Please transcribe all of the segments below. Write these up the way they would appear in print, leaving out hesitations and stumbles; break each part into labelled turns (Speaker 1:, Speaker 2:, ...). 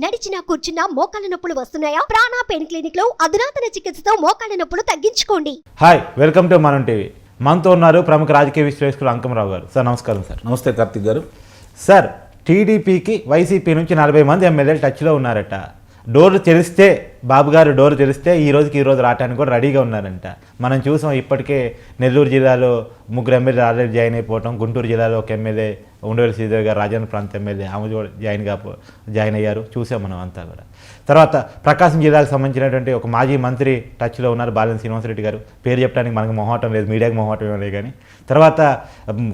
Speaker 1: నడిచినా కూర్చున్నా మోకాళ్ళ నొప్పులు వస్తున్నాయా? ప్రాణ పెయిన్ క్లినిక్ లో అధునాతన చికిత్సతో మోకాళ్ళ నొప్పులు తగ్గించుకోండి.
Speaker 2: హాయ్, వెల్కమ్ టు మనం టీవీ. మనతో ఉన్నారు ప్రముఖ రాజకీయ విశ్లేషకులు అంకమరావు గారు. సార్ నమస్కారం. సార్
Speaker 3: నమస్తే కార్తిక్ గారు.
Speaker 2: సార్, టీడీపీకి వైసీపీ నుంచి 40 మంది ఎమ్మెల్యేలు టచ్లో ఉన్నారట. డోర్ తెరిస్తే బాబు గారు డోర్ తెరిస్తే ఈ రోజు రావడానికి కూడా రెడీగా ఉన్నారంట. మనం చూసాం, ఇప్పటికే నెల్లూరు జిల్లాలో 3 ఎమ్మెల్యేలు ఆల్రెడీ జాయిన్ అయిపోవటం, గుంటూరు జిల్లాలో ఒక ఎమ్మెల్యే ఉండవల్లి శ్రీదేవి గారు రాజన్న ప్రాంత ఎమ్మెల్యే ఆమె కూడా జాయిన్ అయ్యారు, చూసాం మనం అంతా కూడా. తర్వాత ప్రకాశం జిల్లాకు సంబంధించినటువంటి ఒక మాజీ మంత్రి టచ్లో ఉన్నారు, బాలినేని శ్రీనివాసరెడ్డి గారు. పేరు చెప్పడానికి మనకు మొహమాటం లేదు, మీడియాకి మొహమాటం లేదు. కానీ తర్వాత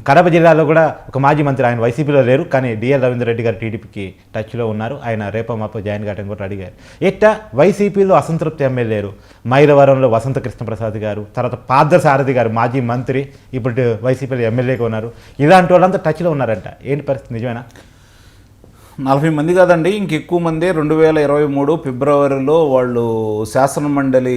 Speaker 2: కడప జిల్లాలో కూడా ఒక మాజీ మంత్రి, ఆయన వైసీపీలో లేరు కానీ డిఎల్ రవీంద్ర రెడ్డి గారు టీడీపీకి టచ్లో ఉన్నారు. ఆయన రేపో మాపో జాయిన్ కావడం కూడా అడిగారు. ఇట్లా వైసీపీలో అసంతృప్తి ఎమ్మెల్యేలు మైలవరంలో వసంత కృష్ణప్రసాద్ గారు, తర్వాత పార్థసారథి గారు మాజీ మంత్రి, ఇప్పుడు వైసీపీలో ఎమ్మెల్యేగా ఉన్నారు. ఇలాంటి వాళ్ళంతా టచ్లో ఉన్నారంట. ఏంటి పరిస్థితి, నిజమేనా?
Speaker 3: 40 మంది కాదండి, ఇంకెక్కువ మంది. 2023 ఫిబ్రవరిలో వాళ్ళు శాసనమండలి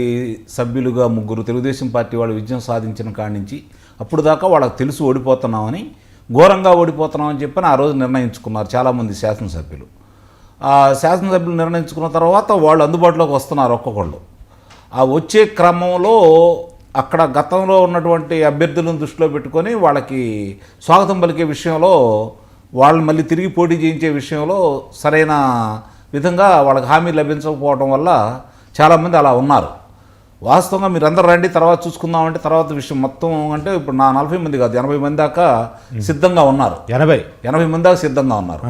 Speaker 3: సభ్యులుగా 3 తెలుగుదేశం పార్టీ వాళ్ళు విజయం సాధించిన కాడి నుంచి అప్పుడు దాకా వాళ్ళకి తెలుసు ఓడిపోతున్నామని, ఘోరంగా ఓడిపోతున్నామని చెప్పని ఆ రోజు నిర్ణయించుకున్నారు చాలామంది శాసనసభ్యులు. ఆ శాసనసభ్యులు నిర్ణయించుకున్న తర్వాత వాళ్ళు అందుబాటులోకి వస్తున్నారు ఒక్కొక్కళ్ళు. ఆ వచ్చే క్రమంలో అక్కడ గతంలో ఉన్నటువంటి అభ్యర్థులను దృష్టిలో పెట్టుకొని వాళ్ళకి స్వాగతం పలికే విషయంలో, వాళ్ళు మళ్ళీ తిరిగి పోటీ చేయించే విషయంలో సరైన విధంగా వాళ్ళకి హామీ లభించకపోవడం వల్ల చాలామంది అలా ఉన్నారు. వాస్తవంగా మీరు అందరూ రండి తర్వాత చూసుకుందామంటే తర్వాత విషయం మొత్తం అంటే ఇప్పుడు 40 మంది కాదు 80 మంది దాకా సిద్ధంగా ఉన్నారు. 80 మంది దాకా సిద్ధంగా ఉన్నారు.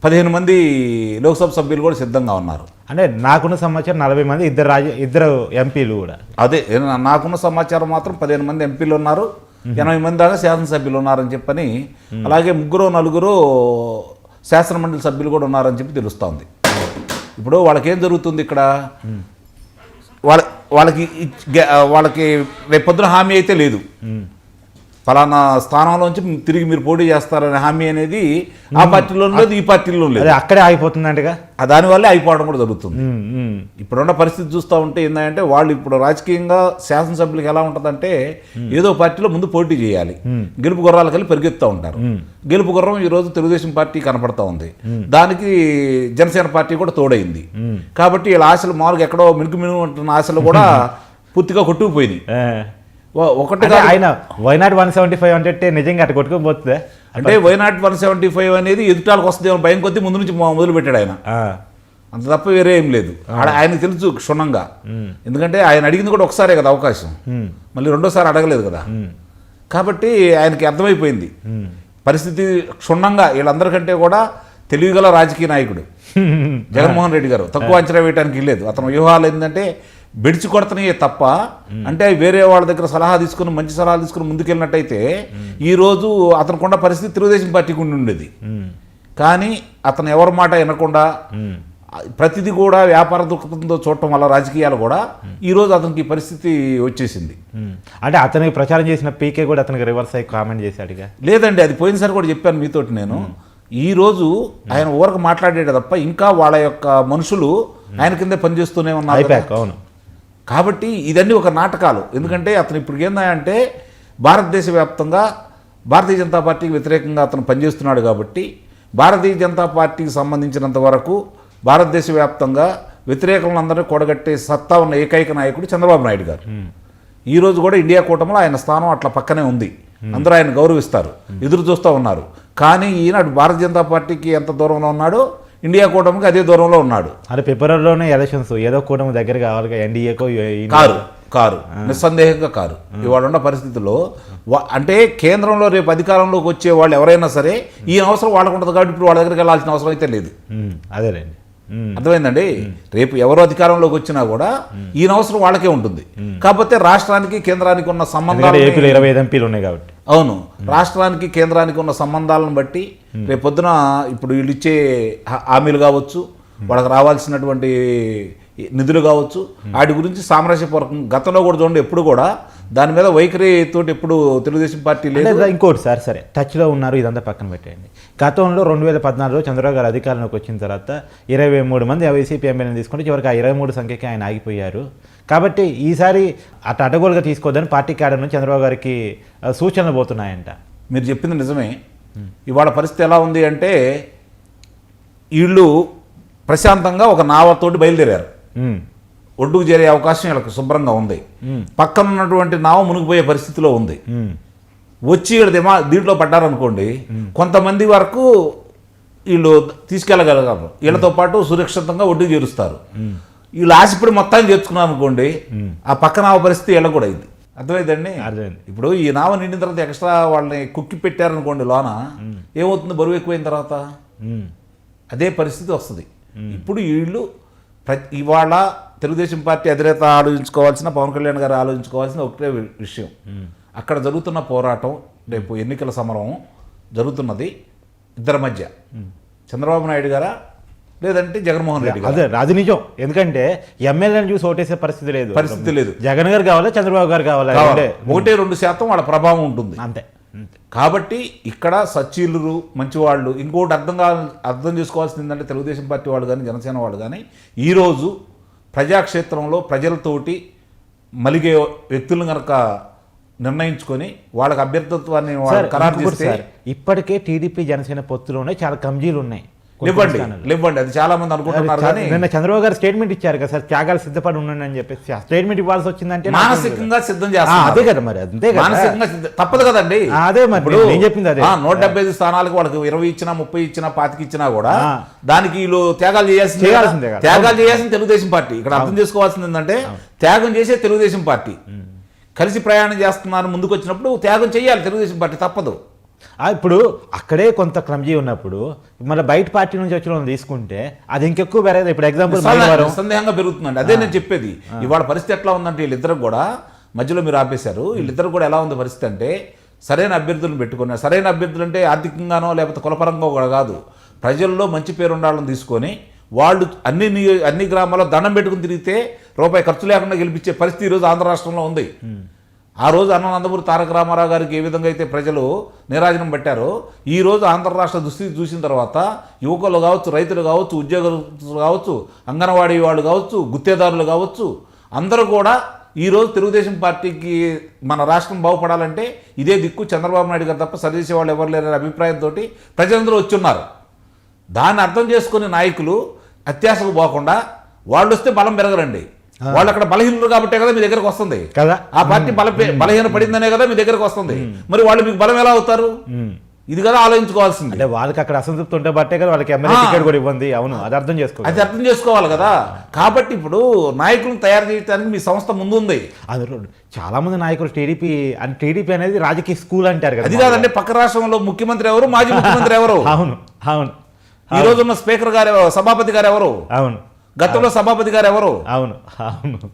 Speaker 3: 15 మంది లోక్సభ సభ్యులు కూడా సిద్ధంగా ఉన్నారు.
Speaker 2: అంటే నాకున్న సమాచారం 40 మంది, ఇద్దరు ఎంపీలు కూడా.
Speaker 3: అదే నాకున్న సమాచారం మాత్రం 15 మంది ఎంపీలు ఉన్నారు, 80 మంది దాకా శాసనసభ్యులు ఉన్నారని చెప్పని, అలాగే 3-4 శాసనమండలి సభ్యులు కూడా ఉన్నారని చెప్పి తెలుస్తోంది. ఇప్పుడు వాళ్ళకేం జరుగుతుంది ఇక్కడ, వాళ్ళకి రేపొద్దున హామీ అయితే లేదు, ఫలానా స్థానంలోంచి తిరిగి మీరు పోటీ చేస్తారనే హామీ అనేది ఆ పార్టీలో లేదు, ఈ పార్టీలో లేదు,
Speaker 2: అక్కడే ఆగిపోతుందంటగా.
Speaker 3: దానివల్లే అయిపోవడం కూడా జరుగుతుంది. ఇప్పుడున్న పరిస్థితి చూస్తూ ఉంటే ఏంటంటే, వాళ్ళు ఇప్పుడు రాజకీయంగా శాసనసభ్యులకు ఎలా ఉంటుందంటే, ఏదో పార్టీలో ముందు పోటీ చేయాలి, గెలుపు గుర్రాలకు వెళ్ళి పరిగెత్తుతూ ఉంటారు. గెలుపు గుర్రం ఈరోజు తెలుగుదేశం పార్టీ కనపడతా ఉంది, దానికి జనసేన పార్టీ కూడా తోడైంది. కాబట్టి వీళ్ళ ఆశలు మామూలుగా ఎక్కడో మినుకు ఉంటున్న ఆశలు కూడా పూర్తిగా కొట్టుకుపోయినాయి. ఒకటి
Speaker 2: ఆయన వైనాట్ 175 అంటే నిజంగా అటు కొట్టుకోబోతుందా
Speaker 3: అంటే, వైనాట్ 175 అనేది ఎదుటాలకు వస్తుంది భయం కొద్దీ ముందు నుంచి మొదలు పెట్టాడు ఆయన, అంత తప్ప వేరే ఏం లేదు. ఆయనకు తెలుసు క్షుణ్ణంగా, ఎందుకంటే ఆయన అడిగింది కూడా ఒకసారే కదా అవకాశం, మళ్ళీ రెండోసారి అడగలేదు కదా. కాబట్టి ఆయనకి అర్థమైపోయింది పరిస్థితి క్షుణ్ణంగా. వీళ్ళందరికంటే కూడా తెలివిగల రాజకీయ నాయకుడు జగన్మోహన్ రెడ్డి గారు, తక్కువ అంచనా వేయడానికి లేదు. అతని వ్యూహాలు ఏంటంటే బెడిచి కొడతనే తప్ప, అంటే వేరే వాళ్ళ దగ్గర సలహా తీసుకుని మంచి సలహాలు తీసుకుని ముందుకెళ్ళినట్టయితే ఈరోజు అతనుకున్న పరిస్థితి తెలుగుదేశం పార్టీకి ఉండి ఉండేది. కానీ అతను ఎవరి మాట వినకుండా ప్రతిదీ కూడా వ్యాపార దృక్పథంతో చూడటం వల్ల రాజకీయాలు కూడా ఈరోజు అతనికి పరిస్థితి వచ్చేసింది.
Speaker 2: అంటే అతనికి ప్రచారం చేసిన పీకే కూడా అతనికి రివర్స్ అయ్యి కామెంట్ చేశాడుగా.
Speaker 3: లేదండి, అది పోయినసారి కూడా చెప్పాను మీతోటి నేను. ఈరోజు ఆయన ఊరకు మాట్లాడేది తప్ప ఇంకా వాళ్ళ యొక్క మనుషులు ఆయన కిందే పనిచేస్తూనే ఉన్నారు.
Speaker 2: అవును.
Speaker 3: కాబట్టి ఇదన్నీ ఒక నాటకాలు. ఎందుకంటే అతను ఇప్పుడు ఏందంటే, భారతదేశ వ్యాప్తంగా భారతీయ జనతా పార్టీకి వ్యతిరేకంగా అతను పనిచేస్తున్నాడు. కాబట్టి భారతీయ జనతా పార్టీకి సంబంధించినంత వరకు భారతదేశ వ్యాప్తంగా వ్యతిరేకులందరినీ కూడగట్టే సత్తా ఉన్న ఏకైక నాయకుడు చంద్రబాబు నాయుడు గారు. ఈరోజు కూడా ఇండియా కూటమిలో ఆయన స్థానం అట్లా పక్కనే ఉంది, అందరూ ఆయన గౌరవిస్తారు, ఎదురు చూస్తూ ఉన్నారు. కానీ ఈనాడు భారతీయ జనతా పార్టీకి ఎంత దూరంలో ఉన్నాడో ఇండియా కూటమికి అదే దూరంలో ఉన్నాడు.
Speaker 2: అదే ఫిబ్రవరిలోనే ఎలక్షన్స్, ఏదో కూటమి దగ్గర కావాలి, ఎన్డీఏకో
Speaker 3: కారు నిస్సందేహంగా కారు. ఇవాళ ఉన్న పరిస్థితుల్లో అంటే కేంద్రంలో రేపు అధికారంలోకి వచ్చే వాళ్ళు ఎవరైనా సరే ఈ అవసరం వాళ్ళకు ఉంటుంది. కాబట్టి ఇప్పుడు వాళ్ళ దగ్గరికి వెళ్ళాల్సిన అవసరం అయితే లేదు.
Speaker 2: అదేలేండి,
Speaker 3: అర్థమైందండి. రేపు ఎవరు అధికారంలోకి వచ్చినా కూడా ఈయన అవసరం వాళ్ళకే ఉంటుంది. కాకపోతే రాష్ట్రానికి కేంద్రానికి ఉన్న సంబంధాలు,
Speaker 2: 25 ఎంపీలు ఉన్నాయి కాబట్టి,
Speaker 3: అవును, రాష్ట్రానికి కేంద్రానికి ఉన్న సంబంధాలను బట్టి రేపొద్దున ఇప్పుడు వీళ్ళు ఇచ్చే హామీలు కావచ్చు, వాళ్ళకి రావాల్సినటువంటి నిధులు కావచ్చు, వాటి గురించి సామరస్యపూర్వకం గతంలో కూడా చూడండి, ఎప్పుడు కూడా దాని మీద వైఖరి తోటి ఎప్పుడు తెలుగుదేశం పార్టీ లేదు.
Speaker 2: ఇంకోటి సార్, సరే టచ్లో ఉన్నారు, ఇదంతా పక్కన పెట్టండి. గతంలో 2014లో చంద్రబాబు గారు అధికారంలోకి వచ్చిన తర్వాత 23 మంది వైసీపీ ఎమ్మెల్యేని తీసుకుంటే చివరికి ఆ 23 సంఖ్యకి ఆయన ఆగిపోయారు. కాబట్టి ఈసారి అడ్డగోలుగా తీసుకోవద్దని పార్టీ క్యాడర్ నుంచి చంద్రబాబు గారికి సూచనలు పోతున్నాయంట.
Speaker 3: మీరు చెప్పింది నిజమే. ఇవాళ పరిస్థితి ఎలా ఉంది అంటే, వీళ్ళు ప్రశాంతంగా ఒక నావతోటి బయలుదేరారు.
Speaker 2: ఉమ్,
Speaker 3: ఒడ్డుకు చేరే అవకాశం వీళ్ళకి శుభ్రంగా ఉంది. పక్కన ఉన్నటువంటి నావ మునిగిపోయే పరిస్థితిలో ఉంది.
Speaker 2: ఉమ్,
Speaker 3: వచ్చి వీళ్ళ దీంట్లో పడ్డారనుకోండి, కొంతమంది వరకు వీళ్ళు తీసుకెళ్ళగలగారు. వీళ్ళతో పాటు సురక్షితంగా ఒడ్డుకు చేరుస్తారు. వీళ్ళు ఆశపడి మొత్తాన్ని చేర్చుకున్నారు అనుకోండి, ఆ పక్క నావ పరిస్థితి వీళ్ళకి కూడా అయింది. అర్థమైందండి.
Speaker 2: అర్థమైంది.
Speaker 3: ఇప్పుడు ఈ నావ నిండిన తర్వాత ఎక్స్ట్రా వాళ్ళని కుక్కి పెట్టారనుకోండి లోన, ఏమవుతుంది? బరువు ఎక్కువైన తర్వాత
Speaker 2: ఉమ్,
Speaker 3: అదే పరిస్థితి వస్తుంది. ఇప్పుడు వీళ్ళు ఇవాళ తెలుగుదేశం పార్టీ అధినేత ఆలోచించుకోవాల్సిన, పవన్ కళ్యాణ్ గారు ఆలోచించుకోవాల్సిన ఒకటే విషయం, అక్కడ జరుగుతున్న పోరాటం, రేపు ఎన్నికల సమరం జరుగుతున్నది ఇద్దరి మధ్య, చంద్రబాబు నాయుడు గారా లేదంటే జగన్మోహన్ రెడ్డి గారు.
Speaker 2: అదే అది నిజం. ఎందుకంటే ఎమ్మెల్యేని చూసి ఓటేసే పరిస్థితి లేదు. జగన్ గారు కావాలా, చంద్రబాబు గారు కావాలా?
Speaker 3: 1-2% వాళ్ళ ప్రభావం ఉంటుంది
Speaker 2: అంతే.
Speaker 3: కాబట్టి ఇక్కడ సచ్చీలురు మంచివాళ్ళు. ఇంకోటి అర్థం చేసుకోవాల్సింది ఏంటంటే, తెలుగుదేశం పార్టీ వాళ్ళు కానీ జనసేన వాళ్ళు కానీ ఈరోజు ప్రజాక్షేత్రంలో ప్రజలతోటి మలిగే వ్యక్తులను కనుక నిర్ణయించుకొని వాళ్ళకి అభ్యర్థిత్వాన్ని వాళ్ళు ఖరారు చేస్తే,
Speaker 2: ఇప్పటికే టీడీపీ జనసేన పొత్తులోనే చాలా కమ్జీలు ఉన్నాయి.
Speaker 3: లేవండి అది చాలా మంది అనుకుంటున్నారు. కానీ
Speaker 2: నిన్న చంద్రబాబు గారు స్టేట్మెంట్ ఇచ్చారు కదా సార్, త్యాగాలు సిద్ధపడి ఉండండి అని చెప్పేసి స్టేట్మెంట్ ఇవ్వాల్సి వచ్చిందంటే
Speaker 3: మానసికంగా సిద్ధం చేస్తారు.
Speaker 2: అదే కదా మరి, అంతే కదా,
Speaker 3: మానసికంగా తప్పదు కదండి.
Speaker 2: అదే మరి నేను చెప్పింది అదే.
Speaker 3: 175 స్థానాలకు వాళ్ళకి 20 ఇచ్చినా 30 ఇచ్చినా 25 ఇచ్చినా కూడా దానికి వీళ్ళు త్యాగాలు చేయాల్సిందే. త్యాగాలు చేయాల్సిన తెలుగుదేశం పార్టీ. ఇక్కడ అర్థం చేసుకోవాల్సింది ఏంటంటే, త్యాగం చేసే తెలుగుదేశం పార్టీ కలిసి ప్రయాణం చేస్తున్నారు. ముందుకు వచ్చినప్పుడు త్యాగం చేయాలి తెలుగుదేశం పార్టీ, తప్పదు.
Speaker 2: ఇప్పుడు అక్కడే కొంత క్లమ్జీ ఉన్నప్పుడు మన బయట పార్టీ నుంచి వచ్చిన వాళ్ళని తీసుకుంటే అది ఇంకెక్కువ పెరగదు. ఇప్పుడు ఎగ్జాంపుల్
Speaker 3: సందేహంగా పెరుగుతుందండి. అదే నేను చెప్పేది. ఇవాళ పరిస్థితి ఎట్లా ఉందంటే, వీళ్ళిద్దరు కూడా మధ్యలో మీరు ఆపేశారు. వీళ్ళిద్దరు కూడా ఎలా ఉంది పరిస్థితి అంటే, సరైన అభ్యర్థులను పెట్టుకున్నారు. సరైన అభ్యర్థులు అంటే ఆర్థికంగానో లేకపోతే కులపరంగా కూడా కాదు, ప్రజల్లో మంచి పేరు ఉండాలని తీసుకొని వాళ్ళు అన్ని గ్రామాల్లో దండం పెట్టుకుని తిరిగితే రూపాయి ఖర్చు లేకుండా గెలిపించే పరిస్థితి ఈరోజు ఆంధ్ర రాష్ట్రంలో ఉంది. ఆ రోజు నందమూరి తారక రామారావు గారికి ఏ విధంగా అయితే ప్రజలు నీరాజనం పెట్టారో, ఈ రోజు ఆంధ్ర రాష్ట్ర దుస్థితి చూసిన తర్వాత యువకులు కావచ్చు, రైతులు కావచ్చు, ఉద్యోగులు కావచ్చు, అంగన్వాడీ వాళ్ళు కావచ్చు, గుత్తేదారులు కావచ్చు, అందరూ కూడా ఈరోజు తెలుగుదేశం పార్టీకి మన రాష్ట్రం బాగుపడాలంటే ఇదే దిక్కు, చంద్రబాబు నాయుడు గారు తప్ప సరిచేసే వాళ్ళు ఎవరు లేరనే అభిప్రాయంతో ప్రజలందరూ వచ్చున్నారు. దాన్ని అర్థం చేసుకునే నాయకులు అత్యాశకు పోకుండా వాళ్ళు వస్తే బలం పెరగరండి. వాళ్ళు అక్కడ బలహీనులు కాబట్టే కదా మీ దగ్గరకు వస్తుంది
Speaker 2: కదా,
Speaker 3: ఆ పార్టీ బలహీన పడిందనే కదా మీ దగ్గరకు వస్తుంది. మరి వాళ్ళు మీకు బలం ఎలా అవుతారు? ఇది కదా ఆలోచించుకోవాల్సింది.
Speaker 2: అంటే వాళ్ళకి అక్కడ అసంతృప్తి ఉంటే బట్టే కదా వాళ్ళకి ఎమ్మెల్యే టికెట్ కూడా ఇవ్వండి. అవును, అది అర్థం చేసుకోవాలి.
Speaker 3: అది అర్థం చేసుకోవాలి కదా. కాబట్టి ఇప్పుడు నాయకులను తయారు చేయడానికి మీ సంస్థ ముందు ఉంది.
Speaker 2: అది చాలా మంది నాయకులు టీడీపీ అనేది రాజకీయ స్కూల్ అంటారు కదా.
Speaker 3: అది కాదంటే పక్క రాష్ట్రంలో ముఖ్యమంత్రి ఎవరు, మాజీ ముఖ్యమంత్రి ఎవరు?
Speaker 2: అవును అవును.
Speaker 3: ఈ రోజున్న స్పీకర్ గారు, సభాపతి గారు ఎవరు?
Speaker 2: అవును.
Speaker 3: గతంలో సభాపతి గారు ఎవరు?
Speaker 2: అవును అవును.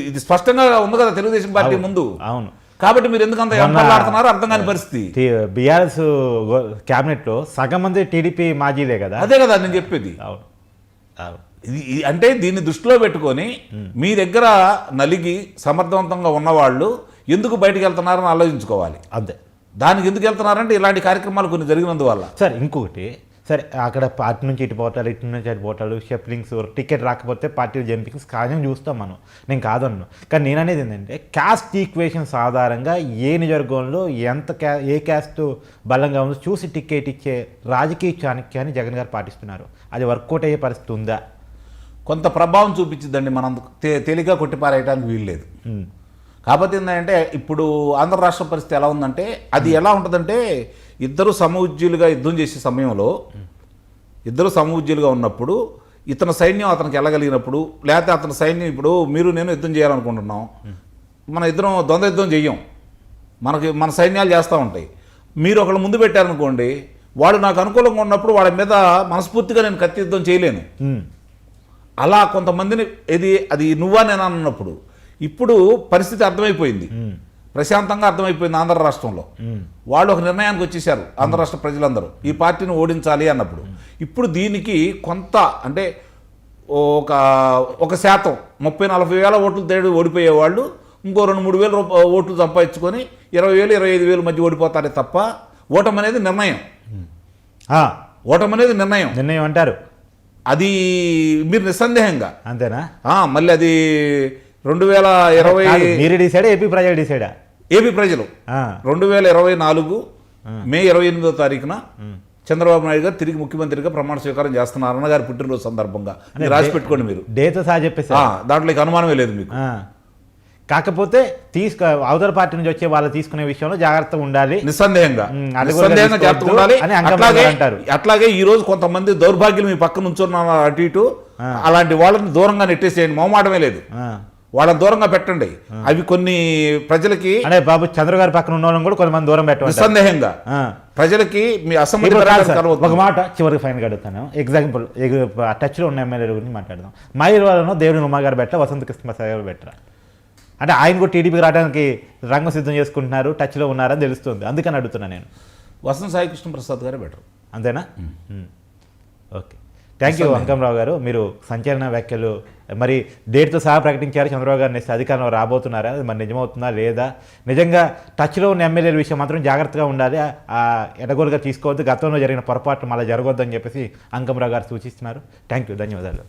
Speaker 3: ఇది స్పష్టంగా ఉంది కదా తెలుగుదేశం పార్టీ ముందు.
Speaker 2: అవును.
Speaker 3: కాబట్టి మీరు ఎందుకంత ఎంపలాడుతున్నారో అర్థం కాని పరిస్థితి.
Speaker 2: బీఆర్ఎస్ క్యాబినెట్ లో సగం మంది టీడీపీ మాజీలే కదా.
Speaker 3: అదే కదా నేను చెప్పేది.
Speaker 2: అవును అవును.
Speaker 3: అంటే దీన్ని దృష్టిలో పెట్టుకొని మీ దగ్గర నలిగి సమర్థవంతంగా ఉన్నవాళ్ళు ఎందుకు బయటకు వెళ్తున్నారని ఆలోచించుకోవాలి.
Speaker 2: అంతే.
Speaker 3: దానికి ఎందుకు వెళ్తున్నారంటే ఇలాంటి కార్యక్రమాలు కొన్ని జరిగినందువల్ల.
Speaker 2: సార్ ఇంకొకటి, సరే అక్కడ పార్టీ నుంచి ఇటు పోతాడు, ఇటు నుంచి అటు పోతాడు, షెఫ్లింగ్స్, టికెట్ రాకపోతే పార్టీలు జంపింగ్స్ సహజంగా చూస్తాం మనం, నేను కాదన్ను. కానీ నేను అనేది ఏంటంటే, క్యాస్ట్ ఈక్వేషన్స్ ఆధారంగా ఏ నియోజకవర్గంలో ఏ క్యాస్ట్ బలంగా ఉందో చూసి టికెట్ ఇచ్చే రాజకీయ చాణక్యాన్ని జగన్ గారు పాటిస్తున్నారు. అది వర్కౌట్ అయ్యే పరిస్థితి ఉందా?
Speaker 3: కొంత ప్రభావం చూపించిందండి. మనం తేలిగ్గా కొట్టిపారేయడానికి వీల్లేదు. కాకపోతే ఏంటంటే, ఇప్పుడు ఆంధ్ర రాష్ట్ర పరిస్థితి ఎలా ఉందంటే, అది ఎలా ఉంటుందంటే, ఇద్దరు సమఉజ్జీలుగా యుద్ధం చేసే సమయంలో, ఇద్దరు సమఉజ్జీలుగా ఉన్నప్పుడు ఇతని సైన్యం అతనికి వెళ్ళగలిగినప్పుడు, లేకపోతే అతని సైన్యం, ఇప్పుడు మీరు నేను యుద్ధం చేయాలనుకుంటున్నాం, మన ఇద్దరం ద్వంద్వ యుద్ధం చెయ్యం, మన సైన్యాలు చేస్తూ ఉంటాయి. మీరు ఒకళ్ళు ముందు పెట్టారనుకోండి, వాడు నాకు అనుకూలంగా ఉన్నప్పుడు వాళ్ళ మీద మనస్ఫూర్తిగా నేను కత్తి యుద్ధం చేయలేను. అలా కొంతమందిని అది నువ్వా నేను అన్నప్పుడు ఇప్పుడు పరిస్థితి అర్థమైపోయింది, ప్రశాంతంగా అర్థమైపోయింది ఆంధ్ర రాష్ట్రంలో. వాళ్ళు ఒక నిర్ణయానికి వచ్చేసారు ఆంధ్ర రాష్ట్ర ప్రజలందరూ, ఈ పార్టీని ఓడించాలి అన్నప్పుడు. ఇప్పుడు దీనికి కొంత అంటే ఒక శాతం 30-40 వేల ఓట్లు తేడు ఓడిపోయే వాళ్ళు ఇంకో 2-3 వేల ఓట్లు సంపాదించుకొని 20,000-25,000 మధ్య ఓడిపోతారే తప్ప ఓటమి అనేది నిర్ణయం. ఓటమి అనేది నిర్ణయం
Speaker 2: అంటారు.
Speaker 3: అది మీరు నిస్సందేహంగా
Speaker 2: అంతేనా?
Speaker 3: మళ్ళీ అది 2020
Speaker 2: మీరు డిసైడా, ఏపీ ప్రజలు డిసైడా?
Speaker 3: ఏపీ ప్రజలు 2024 మే 28వ తారీఖున చంద్రబాబు నాయుడు గారు తిరిగి ముఖ్యమంత్రిగా ప్రమాణ స్వీకారం చేస్తున్నారు అన్నగారి పుట్టినరోజు సందర్భంగా మీరు రాసి పెట్టుకోండి మీరు.
Speaker 2: డేతో సహా చెప్పేసి
Speaker 3: దాంట్లో ఇక అనుమానమే లేదు మీకు.
Speaker 2: కాకపోతే అవతల పార్టీ నుంచి వచ్చే వాళ్ళు తీసుకునే విషయంలో జాగ్రత్తగా ఉండాలి,
Speaker 3: నిస్సందేహంగా
Speaker 2: అది కూడా
Speaker 3: జాగ్రత్తగా ఉండాలి
Speaker 2: అని అంగంరావు అంటారు.
Speaker 3: అట్లాగే ఈ రోజు కొంతమంది దౌర్భాగ్యులు మీ పక్కన ఉంచున్నారు అటు ఇటు, అలాంటి వాళ్ళని దూరంగా నెట్టేసేయండి, మొహమాటమే లేదు, వాళ్ళని దూరంగా పెట్టండి. అవి కొన్ని ప్రజలకి
Speaker 2: అంటే బాబు చంద్రగారి పక్కన ఉన్న వాళ్ళని కూడా కొంతమంది దూరం పెట్టండి
Speaker 3: నిస్సందేహంగా. ప్రజలకి మీ అసెంబ్లీ
Speaker 2: ఒక మాట చివరికి ఫైన్ అడుగుతాను. ఎగ్జాంపుల్ టచ్లో ఉన్న ఎమ్మెల్యేల గురించి మాట్లాడదాం. మైలవరంలో దేవుని ఉమాగారు బెట్ట, వసంత కృష్ణ గారు బెట్ట, అంటే ఆయన కూడా టీడీపీకి రావడానికి రంగం సిద్ధం చేసుకుంటున్నారు, టచ్లో ఉన్నారని తెలుస్తుంది, అందుకని అడుగుతున్నా నేను.
Speaker 3: వసంత సాయి కృష్ణ ప్రసాద్ గారే బెటర్.
Speaker 2: అంతేనా? ఓకే, థ్యాంక్ యూ అంకంరావు గారు. మీరు సంచలన వ్యాఖ్యలు మరి డేట్తో సహా ప్రకటించారు, చంద్రబాబు గారిని అధికారంలో రాబోతున్నారా, అది మరి నిజమవుతుందా లేదా, నిజంగా టచ్లో ఉన్న ఎమ్మెల్యేల విషయం మాత్రం జాగ్రత్తగా ఉండాలి, ఎడగోలుగా తీసుకోవద్దు, గతంలో జరిగిన పొరపాట్లు మళ్ళీ జరగొద్దని చెప్పేసి అంకంరావు గారు సూచిస్తున్నారు. థ్యాంక్ యూ, ధన్యవాదాలు.